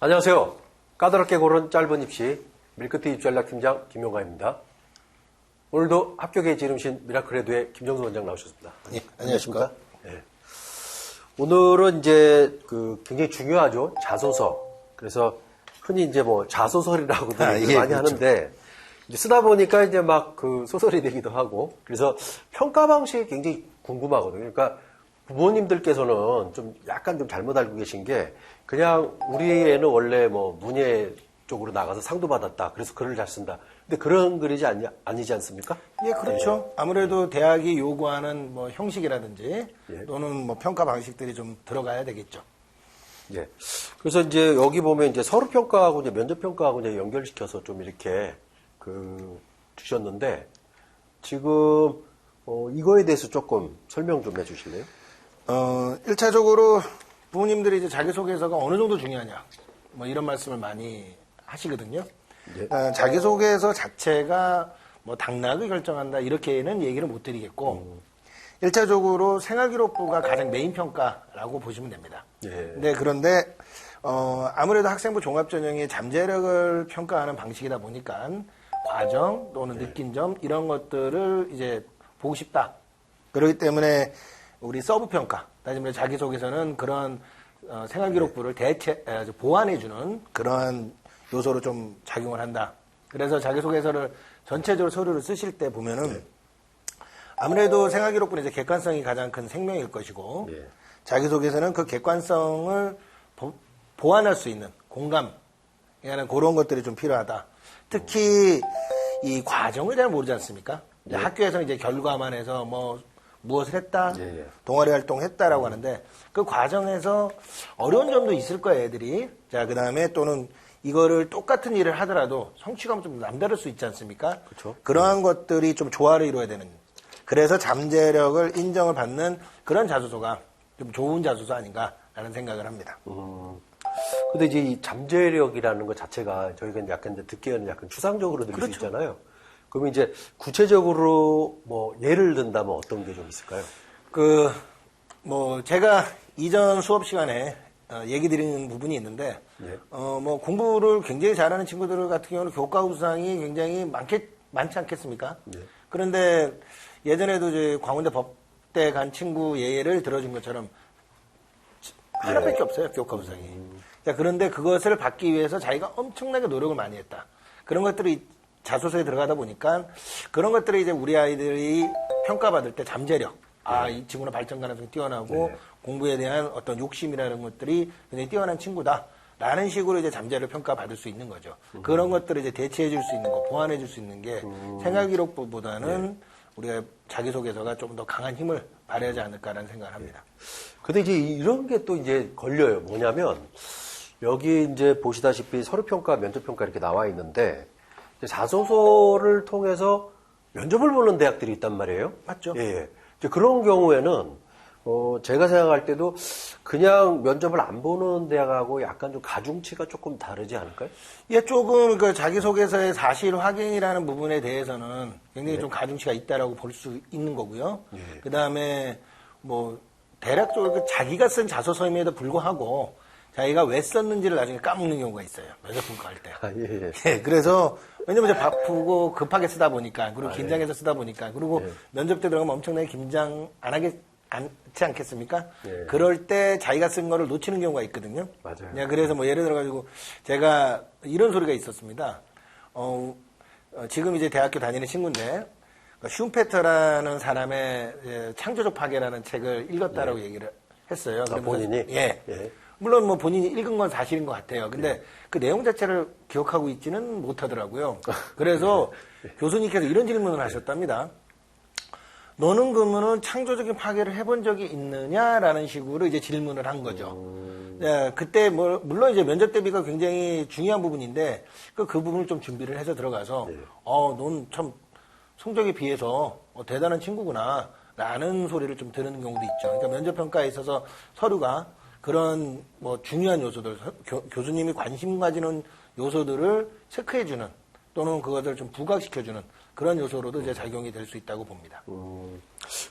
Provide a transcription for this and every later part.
안녕하세요. 까다롭게 고른 짧은 입시 밀크티 입시전략팀장 김용가입니다. 오늘도 합격의 지름신 미라클에듀의 김정수 원장 나오셨습니다. 예, 안녕하십니까? 네. 오늘은 이제 굉장히 중요하죠. 자소서. 그래서 흔히 이제 자소설이라고도 많이 그렇죠. 하는데 이제 쓰다 보니까 이제 막 소설이 되기도 하고 그래서 평가 방식이 굉장히 궁금하거든요. 그러니까 부모님들께서는 좀 약간 좀 잘못 알고 계신 게 그냥 우리 애는 원래 문예 쪽으로 나가서 상도 받았다. 그래서 글을 잘 쓴다. 근데 그런 글이지 아니지 않습니까? 예, 그렇죠. 아무래도 대학이 요구하는 형식이라든지 또는 평가 방식들이 좀 들어가야 되겠죠. 예. 그래서 이제 여기 보면 이제 서류 평가하고 이제 면접 평가하고 이제 연결시켜서 좀 이렇게 주셨는데 지금 이거에 대해서 조금 설명 좀 해주실래요? 1차적으로 부모님들이 이제 자기소개서가 어느 정도 중요하냐, 이런 말씀을 많이 하시거든요. 예. 자기소개서 자체가 당락을 결정한다, 이렇게는 얘기를 못 드리겠고, 1차적으로 생활기록부가 가장 메인 평가라고 보시면 됩니다. 예. 그런데, 아무래도 학생부 종합전형의 잠재력을 평가하는 방식이다 보니까, 과정 또는 느낀 점, 이런 것들을 이제 보고 싶다. 그렇기 때문에, 우리 서브 평가, 따지면 자기소개서는 그런 생활기록부를 보완해주는 그런 요소로 좀 작용을 한다. 그래서 자기소개서를 전체적으로 서류를 쓰실 때 보면은 아무래도 생활기록부는 이제 객관성이 가장 큰 생명일 것이고 자기소개서는 그 객관성을 보완할 수 있는 공감이라는 그런 것들이 좀 필요하다. 특히 이 과정을 잘 모르지 않습니까? 학교에서는 이제 결과만 해서 무엇을 했다, 동아리 활동했다라고 하는데 그 과정에서 어려운 점도 있을 거예요, 애들이. 자, 그 다음에 또는 이거를 똑같은 일을 하더라도 성취감은 좀 남다를 수 있지 않습니까? 그렇죠. 그러한 것들이 좀 조화를 이루어야 되는. 그래서 잠재력을 인정을 받는 그런 자소서가 좀 좋은 자소서 아닌가라는 생각을 합니다. 근데 이제 이 잠재력이라는 것 자체가 저희가 약간 이제 듣기에는 약간 추상적으로 들릴 수 있잖아요. 그러면 이제 구체적으로 예를 든다면 어떤 게 좀 있을까요? 제가 이전 수업 시간에 얘기 드리는 부분이 있는데, 공부를 굉장히 잘하는 친구들 같은 경우는 교과 우수상이 굉장히 많지 않겠습니까? 그런데 예전에도 이제 광운대 법대 간 친구 예를 들어준 것처럼 하나밖에 없어요, 교과 우수상이. 자, 그런데 그것을 받기 위해서 자기가 엄청나게 노력을 많이 했다. 그런 것들이 자소서에 들어가다 보니까 그런 것들이 이제 우리 아이들이 평가받을 때 잠재력, 이 친구는 발전 가능성이 뛰어나고 공부에 대한 어떤 욕심이라는 것들이 굉장히 뛰어난 친구다라는 식으로 이제 잠재력 평가받을 수 있는 거죠. 그런 것들을 이제 대체해 줄 수 있는 거, 보완해 줄 수 있는 게 생활기록부보다는 우리가 자기소개서가 좀 더 강한 힘을 발휘하지 않을까라는 생각을 합니다. 근데 이제 이런 게 또 이제 걸려요. 뭐냐면 여기 이제 보시다시피 서류평가, 면접평가 이렇게 나와 있는데 자소서를 통해서 면접을 보는 대학들이 있단 말이에요. 맞죠? 예. 이제 그런 경우에는 제가 생각할 때도 그냥 면접을 안 보는 대학하고 약간 좀 가중치가 조금 다르지 않을까요? 예, 조금 자기소개서의 사실 확인이라는 부분에 대해서는 굉장히 좀 가중치가 있다라고 볼 수 있는 거고요. 그 다음에 대략적으로 자기가 쓴 자소서임에도 불구하고 자기가 왜 썼는지를 나중에 까먹는 경우가 있어요. 면접 평가할 때. 예, 그래서 왜냐면 이제 바쁘고 급하게 쓰다 보니까, 그리고 긴장해서 쓰다 보니까, 그리고 면접 때 들어가면 엄청나게 긴장 않지 않겠습니까? 그럴 때 자기가 쓴 거를 놓치는 경우가 있거든요. 맞아요. 그래서 예를 들어가지고 제가 이런 소리가 있었습니다. 지금 이제 대학교 다니는 친구인데, 슈페터라는 사람의 창조적 파괴라는 책을 읽었다라고 얘기를 했어요. 본인이? 예. 물론 본인이 읽은 건 사실인 것 같아요. 근데 그 내용 자체를 기억하고 있지는 못하더라고요. 그래서 교수님께서 이런 질문을 하셨답니다. 너는 그러면은 창조적인 파괴를 해본 적이 있느냐라는 식으로 이제 질문을 한 거죠. 그때 물론 이제 면접 대비가 굉장히 중요한 부분인데 그 부분을 좀 준비를 해서 들어가서 넌 참 성적에 비해서 대단한 친구구나 라는 소리를 좀 들은 경우도 있죠. 그러니까 면접 평가에 있어서 서류가 그런 중요한 요소들, 교수님이 관심 가지는 요소들을 체크해주는 또는 그것을 좀 부각시켜주는 그런 요소로도 이제 작용이 될 수 있다고 봅니다.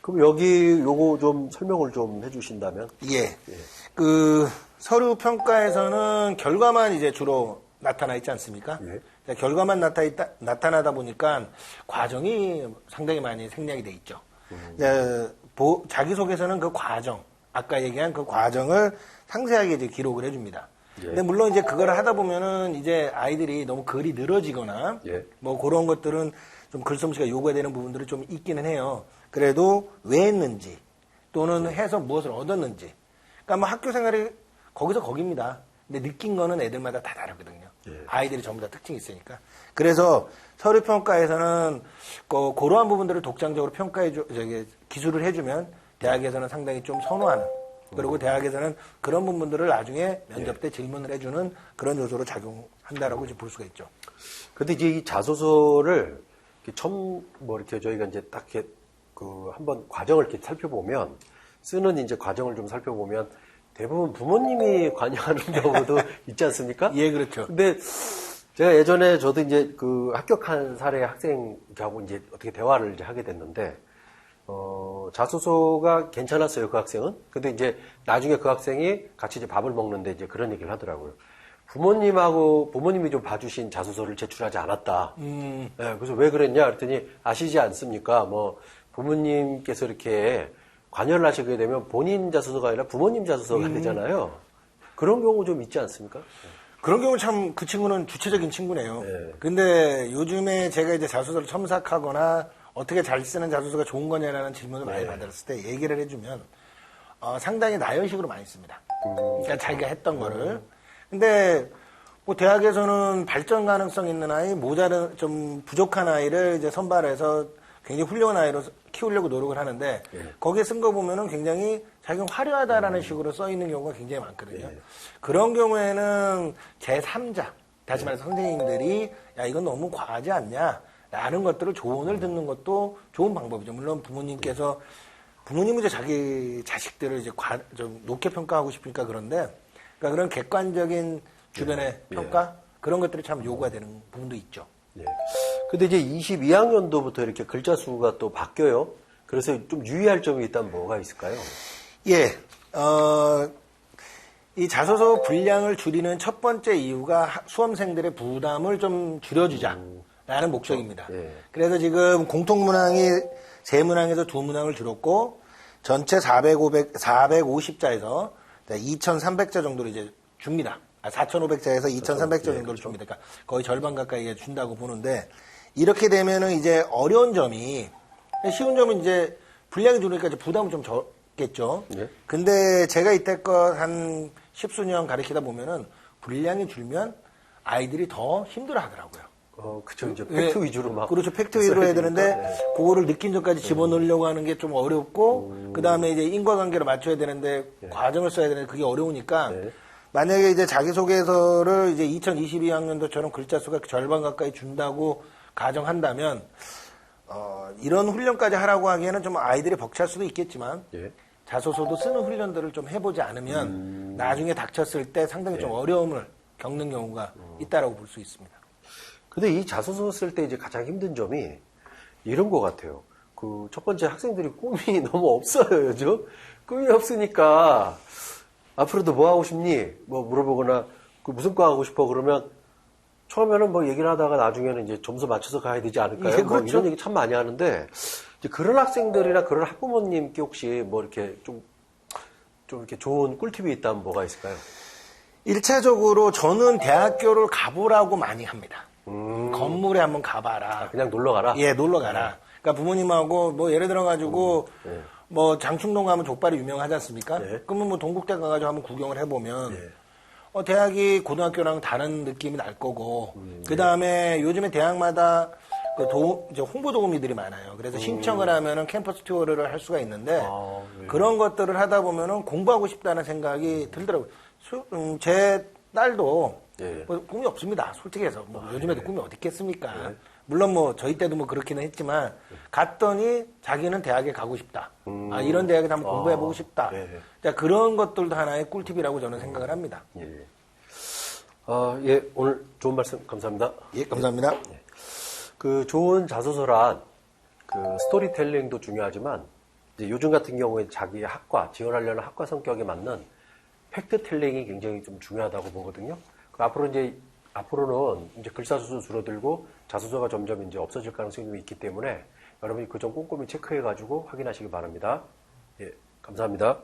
그럼 여기 요거 좀 설명을 좀 해주신다면? 예. 그 서류 평가에서는 결과만 이제 주로 나타나 있지 않습니까? 예. 결과만 나타나다 보니까 과정이 상당히 많이 생략이 돼 있죠. 자기소개서는 그 과정, 아까 얘기한 그 과정을 상세하게 이제 기록을 해줍니다. 예. 근데 물론 이제 그걸 하다 보면은 이제 아이들이 너무 글이 늘어지거나 예. 뭐 그런 것들은 좀 글솜씨가 요구가 되는 부분들이 좀 있기는 해요. 그래도 왜 했는지 또는 해서 무엇을 얻었는지. 그러니까 뭐 학교 생활이 거기서 거깁니다. 근데 느낀 거는 애들마다 다 다르거든요. 예. 아이들이 전부 다 특징이 있으니까. 그래서 서류 평가에서는 그러한 부분들을 독창적으로 기술을 해주면 대학에서는 상당히 좀 선호하는. 그리고 대학에서는 그런 부분들을 나중에 면접 때 질문을 해주는 그런 요소로 작용한다라고 이제 볼 수가 있죠. 근데 이제 이 자소서를 이렇게 처음 뭐 이렇게 저희가 이제 딱 이렇게 그 한번 과정을 이렇게 살펴보면 쓰는 이제 과정을 좀 살펴보면 대부분 부모님이 관여하는 경우도 있지 않습니까? 예, 그렇죠. 근데 제가 예전에 저도 이제 그 합격한 사례 학생하고 이제 어떻게 대화를 이제 하게 됐는데, 자소서가 괜찮았어요, 그 학생은. 근데 이제 나중에 그 학생이 같이 이제 밥을 먹는데 이제 그런 얘기를 하더라고요. 부모님이 좀 봐주신 자소서를 제출하지 않았다. 네, 그래서 왜 그랬냐? 그랬더니 아시지 않습니까? 뭐, 부모님께서 이렇게 관여를 하시게 되면 본인 자소서가 아니라 부모님 자소서가 되잖아요. 그런 경우 좀 있지 않습니까? 그런 경우 참 그 친구는 주체적인 친구네요. 네. 근데 요즘에 제가 이제 자소서를 첨삭하거나 어떻게 잘 쓰는 자소서가 좋은 거냐라는 질문을 많이 받았을 때 얘기를 해주면 상당히 나열식으로 많이 씁니다. 그러니까 자기가 했던 거를. 근데 뭐 대학에서는 발전 가능성 있는 아이, 좀 부족한 아이를 이제 선발해서 굉장히 훌륭한 아이로 키우려고 노력을 하는데 거기에 쓴 거 보면은 굉장히 자기가 화려하다라는 식으로 써 있는 경우가 굉장히 많거든요. 그런 경우에는 제3자, 다시 말해서 선생님들이 야 이건 너무 과하지 않냐 라는 것들을 조언을 듣는 것도 좋은 방법이죠. 물론 부모님은 이제 자기 자식들을 이제 좀 높게 평가하고 싶으니까 그런데 그러니까 그런 객관적인 주변의 평가 그런 것들이 참 요구가 되는 부분도 있죠. 예. 근데 이제 22학년도부터 이렇게 글자 수가 또 바뀌어요. 그래서 좀 유의할 점이 있다면 뭐가 있을까요? 예, 이 자소서 분량을 줄이는 첫 번째 이유가 수험생들의 부담을 좀 줄여주자라는 목적입니다. 예. 그래서 지금 공통문항이 3문항에서 2문항을 줄였고 전체 450자에서 2,300자 정도로 이제 줍니다. 4,500자에서 2,300자 정도를 줍니다. 그러니까 거의 절반 가까이 준다고 보는데 이렇게 되면은 이제 어려운 점이 쉬운 점은 이제 분량이 줄으니까 이제 부담은 좀 적겠죠. 예. 근데 제가 이때껏 한 10수년 가르치다 보면은 분량이 줄면 아이들이 더 힘들어 하더라고요. 그쵸. 이제 팩트 위주로 막. 그렇죠. 팩트 위주로 해야 되는데, 네. 그거를 느낀 점까지 집어넣으려고 하는 게 좀 어렵고, 그 다음에 이제 인과관계를 맞춰야 되는데, 과정을 써야 되는데, 그게 어려우니까, 만약에 이제 자기소개서를 이제 2022학년도처럼 글자 수가 절반 가까이 준다고 가정한다면, 이런 훈련까지 하라고 하기에는 좀 아이들이 벅찰 수도 있겠지만, 자소서도 쓰는 훈련들을 좀 해보지 않으면, 나중에 닥쳤을 때 상당히 좀 어려움을 겪는 경우가 있다라고 볼 수 있습니다. 근데 이 자소서 쓸 때 이제 가장 힘든 점이 이런 것 같아요. 그 첫 번째 학생들이 꿈이 너무 없어요, 요즘. 꿈이 없으니까 앞으로도 뭐 하고 싶니? 뭐 물어보거나 그 무슨 과 하고 싶어? 그러면 처음에는 뭐 얘기를 하다가 나중에는 이제 점수 맞춰서 가야 되지 않을까요? 예, 뭐 그렇죠. 이런 얘기 참 많이 하는데 이제 그런 학생들이나 그런 학부모님께 혹시 뭐 이렇게 좀 이렇게 좋은 꿀팁이 있다면 뭐가 있을까요? 1차적으로 저는 대학교를 가보라고 많이 합니다. 건물에 한번 가봐라. 그냥 놀러 가라? 예, 놀러 가라. 그러니까 부모님하고 뭐 예를 들어가지고 뭐 장충동 가면 족발이 유명하지 않습니까? 그러면 뭐 동국대 가가지고 한번 구경을 해보면 대학이 고등학교랑 다른 느낌이 날 거고 그 다음에 요즘에 대학마다 이제 홍보 도우미들이 많아요. 그래서 신청을 하면은 캠퍼스 투어를 할 수가 있는데 그런 것들을 하다 보면은 공부하고 싶다는 생각이 들더라고요. 제 딸도 뭐 꿈이 없습니다. 솔직히 해서. 뭐 요즘에도 꿈이 어디 있겠습니까? 물론 뭐 저희 때도 뭐 그렇기는 했지만 갔더니 자기는 대학에 가고 싶다. 이런 대학에 한번 공부해보고 싶다. 자, 그런 것들도 하나의 꿀팁이라고 저는 생각을 합니다. 예, 오늘 좋은 말씀 감사합니다. 예, 감사합니다. 그 좋은 자소서란 그 스토리텔링도 중요하지만 이제 요즘 같은 경우에 자기 학과, 지원하려는 학과 성격에 맞는 팩트텔링이 굉장히 좀 중요하다고 보거든요. 앞으로는 이제 글사수도 줄어들고 자소서가 점점 이제 없어질 가능성이 좀 있기 때문에 여러분이 그 점 꼼꼼히 체크해가지고 확인하시기 바랍니다. 예, 감사합니다.